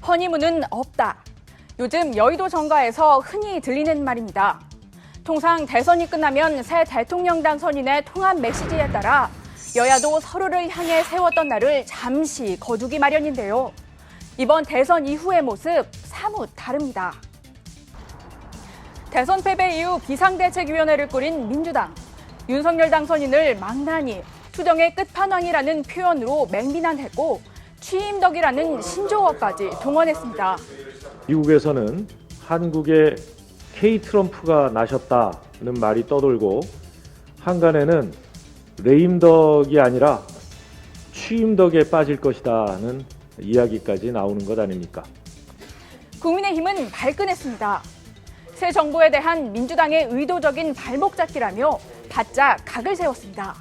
허니문은 없다. 요즘 여의도 정가에서 흔히 들리는 말입니다. 통상 대선이 끝나면 새 대통령 당선인의 통합 메시지에 따라 여야도 서로를 향해 세웠던 날을 잠시 거두기 마련인데요. 이번 대선 이후의 모습 사뭇 다릅니다. 대선 패배 이후 비상대책위원회를 꾸린 민주당. 윤석열 당선인을 망나니, 투정의 끝판왕이라는 표현으로 맹비난했고 취임덕이라는 신조어까지 동원했습니다. 미국에서는 한국에 K-트럼프가 나셨다는 말이 떠돌고 한간에는 레임덕이 아니라 취임덕에 빠질 것이다는 이야기까지 나오는 것 아닙니까? 국민의힘은 발끈했습니다. 새 정부에 대한 민주당의 의도적인 발목 잡기라며 바짝 각을 세웠습니다.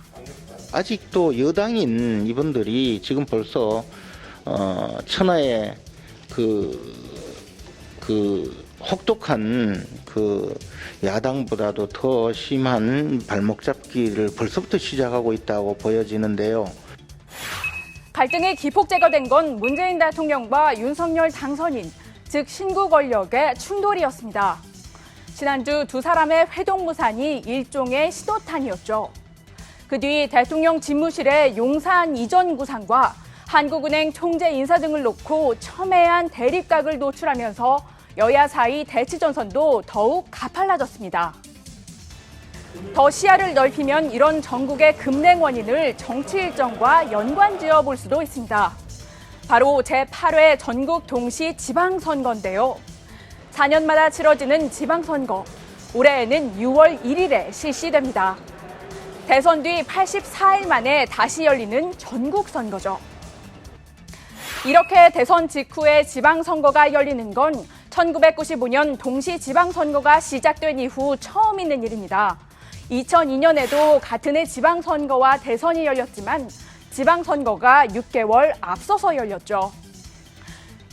아직도 여당인 이분들이 지금 벌써 천하의 혹독한 야당보다도 더 심한 발목 잡기를 벌써부터 시작하고 있다고 보여지는데요. 갈등이 기폭 제거된 건 문재인 대통령과 윤석열 당선인, 즉 신구 권력의 충돌이었습니다. 지난주 두 사람의 회동무산이 일종의 신호탄이었죠. 그 뒤 대통령 집무실의 용산 이전 구상과 한국은행 총재 인사 등을 놓고 첨예한 대립각을 노출하면서 여야 사이 대치 전선도 더욱 가팔라졌습니다. 더 시야를 넓히면 이런 전국의 급냉 원인을 정치 일정과 연관지어 볼 수도 있습니다. 바로 제8회 전국 동시 지방선거인데요. 4년마다 치러지는 지방선거, 올해에는 6월 1일에 실시됩니다. 대선 뒤 84일 만에 다시 열리는 전국선거죠. 이렇게 대선 직후에 지방선거가 열리는 건 1995년 동시 지방선거가 시작된 이후 처음 있는 일입니다. 2002년에도 같은 해 지방선거와 대선이 열렸지만 지방선거가 6개월 앞서서 열렸죠.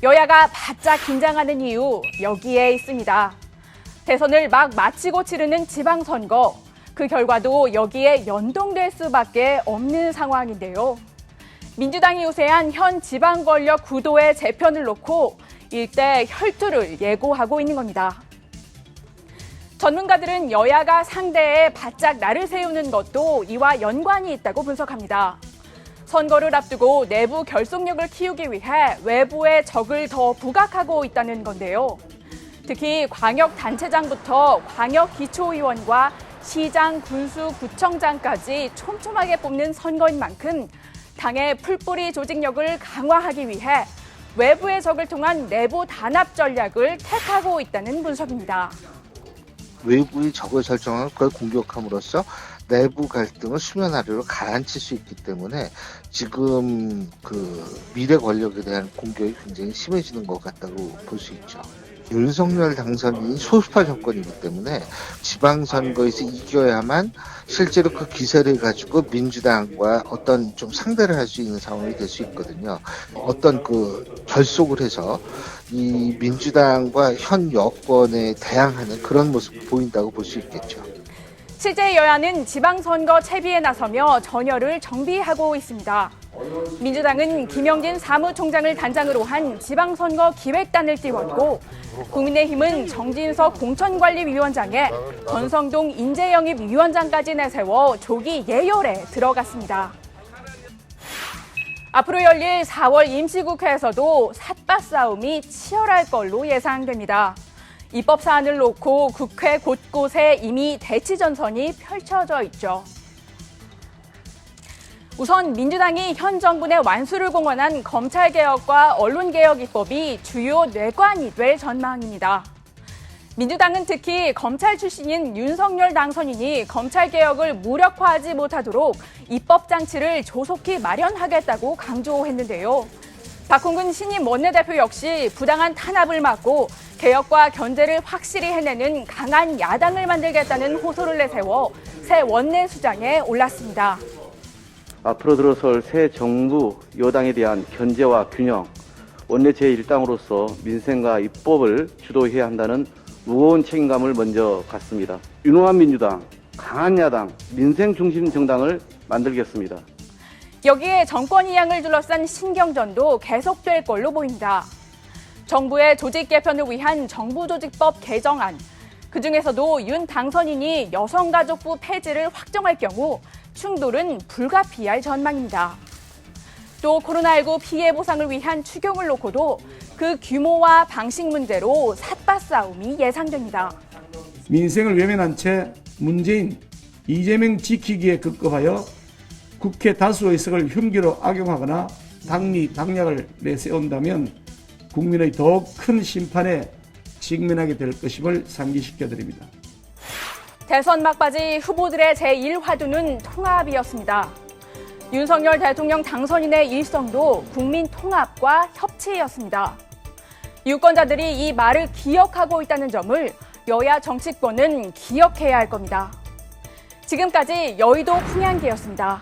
여야가 바짝 긴장하는 이유 여기에 있습니다. 대선을 막 마치고 치르는 지방선거, 그 결과도 여기에 연동될 수밖에 없는 상황인데요. 민주당이 우세한 현 지방 권력 구도의 재편을 놓고 일대 혈투를 예고하고 있는 겁니다. 전문가들은 여야가 상대에 바짝 날을 세우는 것도 이와 연관이 있다고 분석합니다. 선거를 앞두고 내부 결속력을 키우기 위해 외부의 적을 더 부각하고 있다는 건데요. 특히 광역단체장부터 광역기초의원과 시장, 군수, 구청장까지 촘촘하게 뽑는 선거인 만큼 당의 풀뿌리 조직력을 강화하기 위해 외부의 적을 통한 내부 단합 전략을 택하고 있다는 분석입니다. 외부의 적을 설정하고 그걸 공격함으로써 내부 갈등을 수면 아래로 가라앉힐 수 있기 때문에 지금 미래 권력에 대한 공격이 굉장히 심해지는 것 같다고 볼 수 있죠. 윤석열 당선인이 소수파 정권이기 때문에 지방선거에서 이겨야만 실제로 그 기세를 가지고 민주당과 어떤 좀 상대를 할 수 있는 상황이 될 수 있거든요. 어떤 결속을 해서 이 민주당과 현 여권에 대항하는 그런 모습을 보인다고 볼 수 있겠죠. 실제 여야는 지방선거 채비에 나서며 전열을 정비하고 있습니다. 민주당은 김영진 사무총장을 단장으로 한 지방선거 기획단을 띄웠고 국민의힘은 정진석 공천관리위원장에 권성동 인재영입위원장까지 내세워 조기 예열에 들어갔습니다. 앞으로 열릴 4월 임시국회에서도 삿바 싸움이 치열할 걸로 예상됩니다. 입법 사안을 놓고 국회 곳곳에 이미 대치 전선이 펼쳐져 있죠. 우선 민주당이 현 정부 내 완수를 공언한 검찰개혁과 언론개혁 입법이 주요 뇌관이 될 전망입니다. 민주당은 특히 검찰 출신인 윤석열 당선인이 검찰개혁을 무력화하지 못하도록 입법 장치를 조속히 마련하겠다고 강조했는데요. 박홍근 신임 원내대표 역시 부당한 탄압을 막고 개혁과 견제를 확실히 해내는 강한 야당을 만들겠다는 호소를 내세워 새 원내 수장에 올랐습니다. 앞으로 들어설 새 정부 여당에 대한 견제와 균형, 원내 제1당으로서 민생과 입법을 주도해야 한다는 무거운 책임감을 먼저 갖습니다. 유능한 민주당, 강한 야당, 민생 중심 정당을 만들겠습니다. 여기에 정권 이양을 둘러싼 신경전도 계속될 걸로 보입니다. 정부의 조직 개편을 위한 정부조직법 개정안, 그중에서도 윤 당선인이 여성가족부 폐지를 확정할 경우 충돌은 불가피할 전망입니다. 또 코로나19 피해 보상을 위한 추경을 놓고도 그 규모와 방식 문제로 삿바싸움이 예상됩니다. 민생을 외면한 채 문재인, 이재명 지키기에 급급하여 국회 다수 의석을 흉기로 악용하거나 당리 당략을 내세운다면 국민의 더욱 큰 심판에 직면하게 될 것임을 상기시켜드립니다. 대선 막바지 후보들의 제1화두는 통합이었습니다. 윤석열 대통령 당선인의 일성도 국민 통합과 협치였습니다. 유권자들이 이 말을 기억하고 있다는 점을 여야 정치권은 기억해야 할 겁니다. 지금까지 여의도 풍향기였습니다.